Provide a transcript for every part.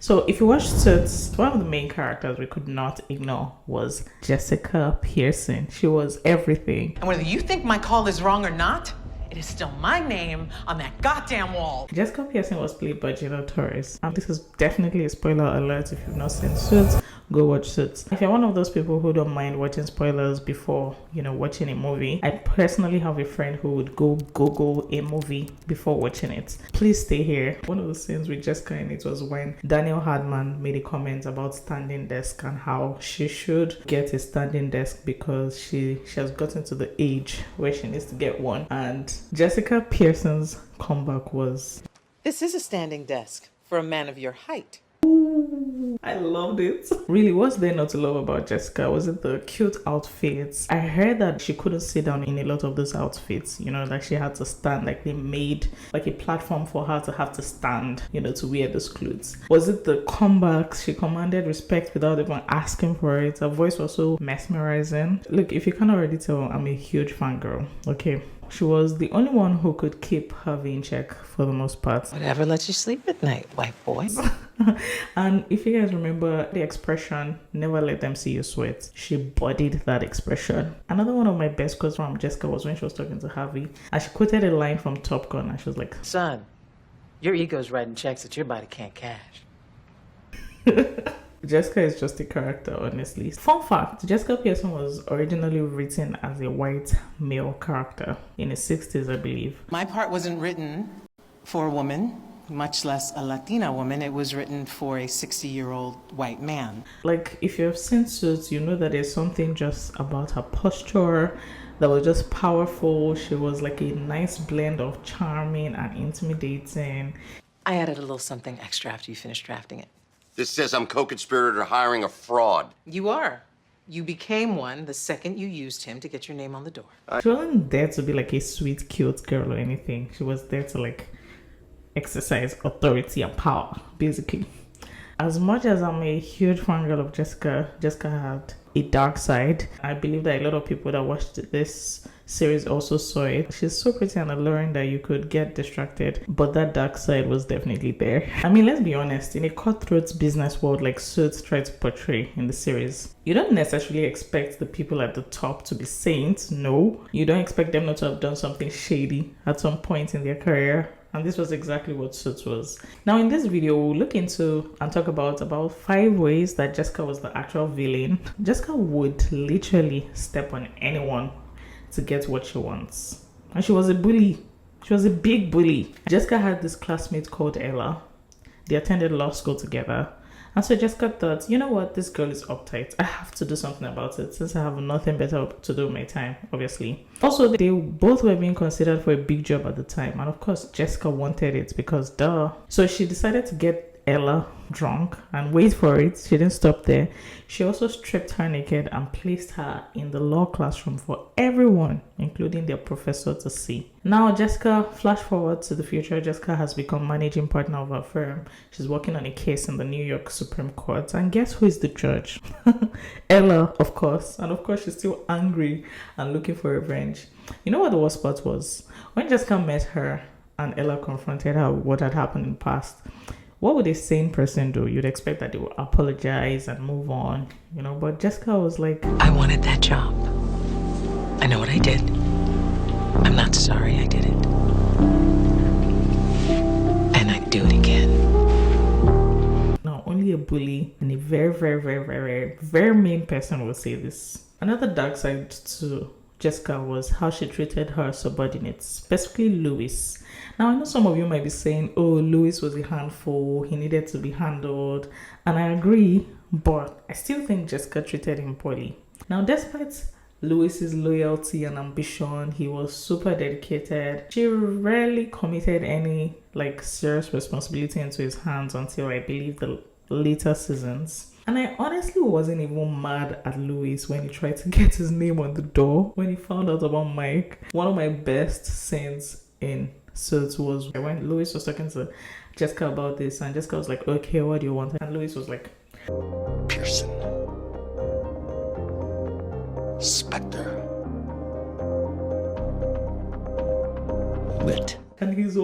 So if you watched Suits, one of the main characters we could not ignore was Jessica Pearson. She was everything. And whether you think my call is wrong or not, it is still my name on that goddamn wall. Jessica Pearson was played by Gina Torres. And this is definitely a spoiler alert. If you've not seen Suits, go watch Suits. If you're one of those people who don't mind watching spoilers before, watching a movie, I personally have a friend who would go Google a movie before watching it. Please stay here. One of the scenes with Jessica in it was when Daniel Hardman made a comment about standing desk and how she should get a standing desk because she has gotten to the age where she needs to get one. And Jessica Pearson's comeback was, This is a standing desk for a man of your height. I loved it. Really, what's there not to love about Jessica? Was it the cute outfits? I heard that she couldn't sit down in a lot of those outfits, like she had to stand, like they made like a platform for her to have to stand, to wear those clothes. Was it the comebacks? She commanded respect without even asking for it. Her voice was so mesmerizing. Look, if you can't already tell, I'm a huge fangirl, okay? She was the only one who could keep Harvey in check for the most part. Whatever lets you sleep at night, white boy. And if you guys remember the expression, never let them see you sweat, she bodied that expression. Another one of my best quotes from Jessica was when she was talking to Harvey, and she quoted a line from Top Gun, and she was like, Son, your ego's writing checks that your body can't cash. Jessica is just a character, honestly. Fun fact, Jessica Pearson was originally written as a white male character in the 60s, I believe. My part wasn't written for a woman, much less a Latina woman. It was written for a 60-year-old white man. Like, if you have seen Suits, you know that there's something just about her posture that was just powerful. She was like a nice blend of charming and intimidating. I added a little something extra after you finished drafting it. This says I'm co-conspirator hiring a fraud. You are. You became one the second you used him to get your name on the door. She wasn't there to be like a sweet, cute girl or anything. She was there to like exercise authority and power, basically. As much as I'm a huge fangirl of Jessica had a dark side. I believe that a lot of people that watched this series also saw it. She's so pretty and alluring that you could get distracted, but that dark side was definitely there. I mean, let's be honest, in a cutthroat business world like Suits tried to portray in the series, you don't necessarily expect the people at the top to be saints. No, you don't expect them not to have done something shady at some point in their career. And this was exactly what Suits was. Now in this video, we'll look into and talk about 5 ways that Jessica was the actual villain. Jessica would literally step on anyone to get what she wants. And she was a bully. She was a big bully. Jessica had this classmate called Ella. They attended law school together. And so Jessica thought, you know what, this girl is uptight. I have to do something about it since I have nothing better to do with my time, obviously. Also, they both were being considered for a big job at the time. And of course, Jessica wanted it because duh. So she decided to get Ella drunk and wait for it. She didn't stop there. She also stripped her naked and placed her in the law classroom for everyone, including their professor, to see. Now Jessica, flash forward to the future, Jessica has become managing partner of her firm. She's working on a case in the New York Supreme Court, and guess who is the judge? Ella, of course. And of course she's still angry and looking for revenge. You know what the worst part was? When Jessica met her and Ella confronted her with what had happened in the past, what would a sane person do? You'd expect that they would apologize and move on, but Jessica was like, I wanted that job. I know what I did. I'm not sorry I did it. And I'd do it again. Now, only a bully and a very, very, very, very, very mean person will say this. Another dark side to Jessica was how she treated her subordinates, specifically Louis. Now, I know some of you might be saying, oh, Louis was a handful, he needed to be handled. And I agree, but I still think Jessica treated him poorly. Now, despite Louis's loyalty and ambition, he was super dedicated. She rarely committed any serious responsibility into his hands until I believe the later seasons. And I honestly wasn't even mad at Louis when he tried to get his name on the door. When he found out about Mike, one of my best scenes in Suits was when Louis was talking to Jessica about this, and Jessica was like, okay, what do you want? And Louis was like, Pearson Specter Lit. And his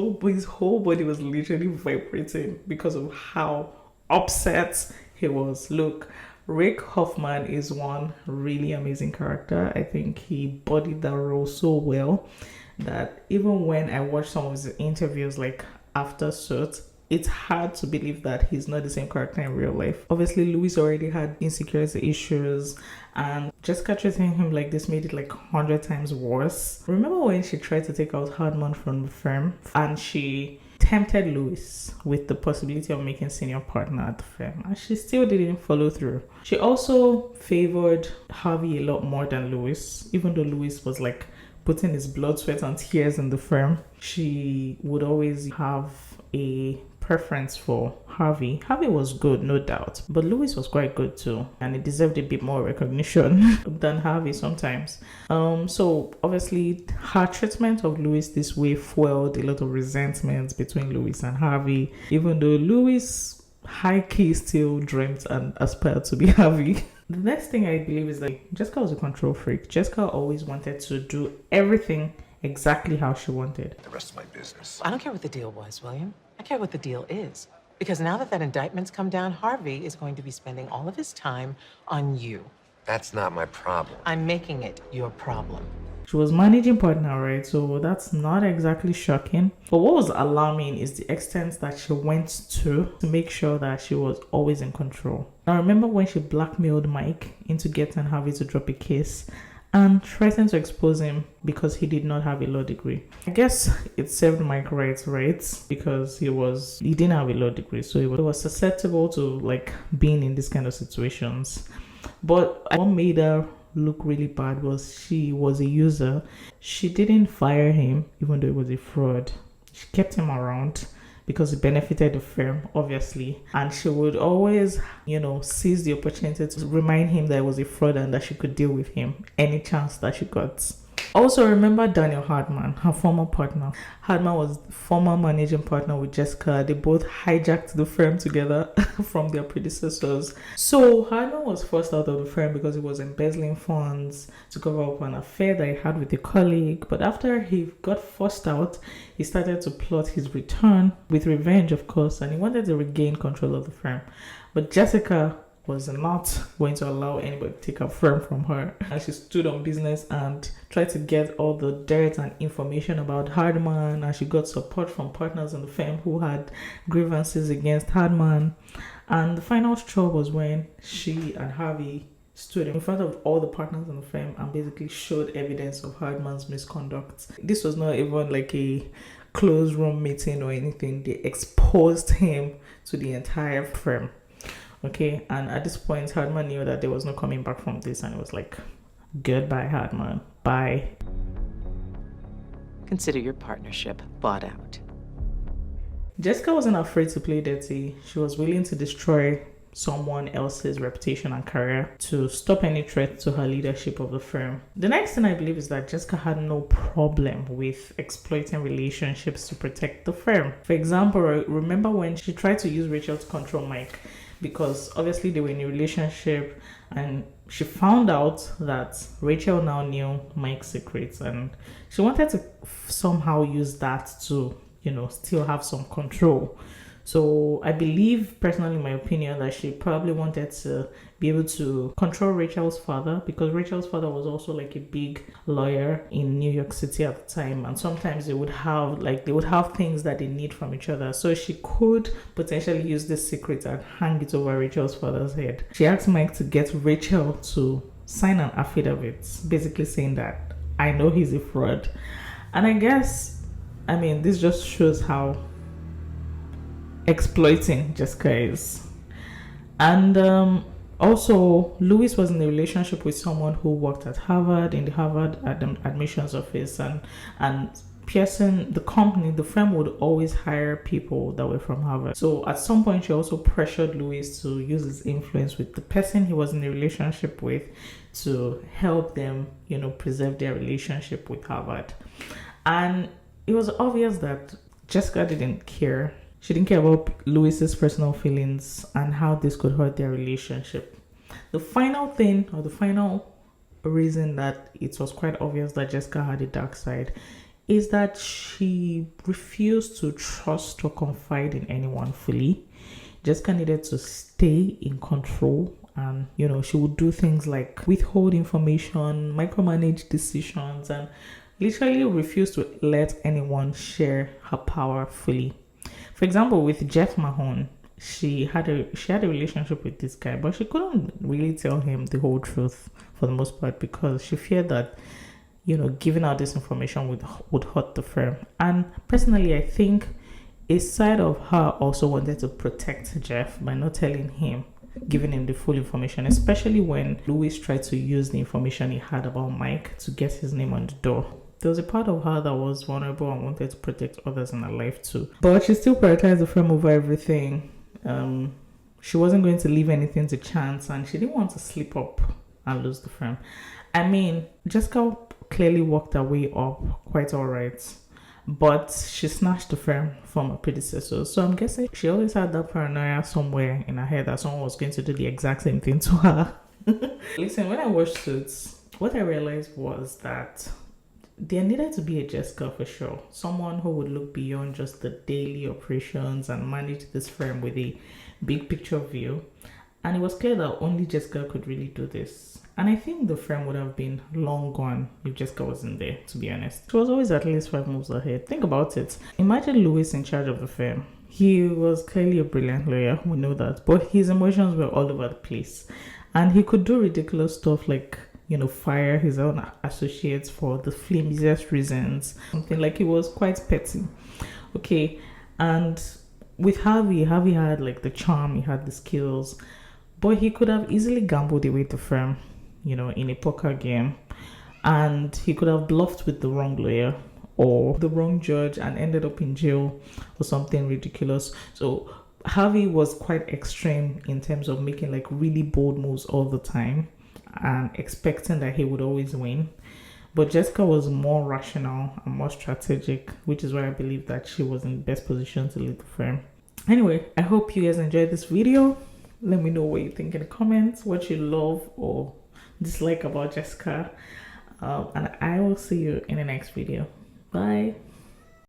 whole body was literally vibrating because of how upset he was. Look, Rick Hoffman is one really amazing character. I think he bodied that role so well that even when I watch some of his interviews, like after Suits, it's hard to believe that he's not the same character in real life. Obviously, Louis already had insecurity issues, and Jessica treating him like this made it like 100 times worse. Remember when she tried to take out Hardman from the firm and she tempted Louis with the possibility of making senior partner at the firm, and she still didn't follow through. She also favored Harvey a lot more than Louis, even though Louis was like putting his blood, sweat, and tears in the firm. She would always have a preference for Harvey. Harvey was good, no doubt, but Louis was quite good too, and it deserved a bit more recognition than Harvey sometimes. So obviously her treatment of Louis this way fueled a lot of resentment between Louis and Harvey, even though Louis high-key still dreamt and aspired to be Harvey. The next thing I believe is that Jessica was a control freak. Jessica always wanted to do everything exactly how she wanted. The rest of my business. I don't care what the deal was, William. I care what the deal is. Because now that indictment's come down, Harvey is going to be spending all of his time on you. That's not my problem. I'm making it your problem. She was managing partner, right? So that's not exactly shocking. But what was alarming is the extent that she went to make sure that she was always in control. Now remember when she blackmailed Mike into getting Harvey to drop a case and threatened to expose him because he did not have a law degree. I guess it served Mike right, because he didn't have a law degree, so he was susceptible to like being in these kind of situations. But what made her look really bad was she was a user. She didn't fire him even though it was a fraud. She kept him around because it benefited the firm, obviously. And she would always, seize the opportunity to remind him that it was a fraud and that she could deal with him any chance that she got. Also, remember Daniel Hardman, her former partner. Hardman was former managing partner with Jessica. They both hijacked the firm together from their predecessors. So Hardman was forced out of the firm because he was embezzling funds to cover up an affair that he had with a colleague. But after he got forced out, he started to plot his return with revenge, of course, and he wanted to regain control of the firm. But Jessica was not going to allow anybody to take her firm from her. And she stood on business and tried to get all the dirt and information about Hardman, and she got support from partners in the firm who had grievances against Hardman. And the final straw was when she and Harvey stood in front of all the partners in the firm and basically showed evidence of Hardman's misconduct. This was not even like a closed room meeting or anything. They exposed him to the entire firm. Okay, and at this point, Hardman knew that there was no coming back from this, and it was like, goodbye, Hardman. Bye. Consider your partnership bought out. Jessica wasn't afraid to play dirty. She was willing to destroy someone else's reputation and career to stop any threat to her leadership of the firm. The next thing I believe is that Jessica had no problem with exploiting relationships to protect the firm. For example, remember when she tried to use Rachel to control Mike? Because obviously they were in a relationship, and she found out that Rachel now knew Mike's secrets, and she wanted to somehow use that to, still have some control. So I believe, personally, in my opinion, that she probably wanted to be able to control Rachel's father, because Rachel's father was also like a big lawyer in New York City at the time, and sometimes they would have things that they need from each other. So she could potentially use this secret and hang it over Rachel's father's head. She asked Mike to get Rachel to sign an affidavit, basically saying that I know he's a fraud. And I guess, this just shows how exploiting Jessica is. And also, Louis was in a relationship with someone who worked at Harvard, in the Harvard admissions office, and Pearson, the company, the firm would always hire people that were from Harvard. So at some point, she also pressured Louis to use his influence with the person he was in a relationship with to help them, preserve their relationship with Harvard. And it was obvious that Jessica didn't care. She didn't care about Louis's personal feelings and how this could hurt their relationship. The final reason that it was quite obvious that Jessica had a dark side is that she refused to trust or confide in anyone fully. Jessica needed to stay in control, and you know, she would do things like withhold information, micromanage decisions, and literally refuse to let anyone share her power fully. For example, with Jeff Mahone, she had a relationship with this guy, but she couldn't really tell him the whole truth for the most part because she feared that, you know, giving out this information would hurt the firm. And personally, I think a side of her also wanted to protect Jeff by not telling him, giving him the full information, especially when Louis tried to use the information he had about Mike to get his name on the door. There was a part of her that was vulnerable and wanted to protect others in her life too. But she still prioritized the firm over everything. She wasn't going to leave anything to chance, and she didn't want to slip up and lose the firm. I mean, Jessica clearly worked her way up quite all right, but she snatched the firm from her predecessors. So I'm guessing she always had that paranoia somewhere in her head that someone was going to do the exact same thing to her. Listen, when I watched Suits, what I realized was that there needed to be a Jessica for sure. Someone who would look beyond just the daily operations and manage this firm with a big picture view. And it was clear that only Jessica could really do this. And I think the firm would have been long gone if Jessica wasn't there, to be honest. She was always at least 5 moves ahead. Think about it. Imagine Louis in charge of the firm. He was clearly a brilliant lawyer, we know that. But his emotions were all over the place. And he could do ridiculous stuff like, you know, fire his own associates for the flimsiest reasons. Something like he was quite petty. Okay, and with Harvey had like the charm, he had the skills, but he could have easily gambled away the firm, you know, in a poker game, and he could have bluffed with the wrong lawyer or the wrong judge and ended up in jail or something ridiculous. So Harvey was quite extreme in terms of making like really bold moves all the time and expecting that he would always win. But Jessica was more rational and more strategic, which is why I believe that she was in the best position to lead the firm. Anyway, I hope you guys enjoyed this video. Let me know what you think in the comments, what you love or dislike about Jessica. And I will see you in the next video. Bye.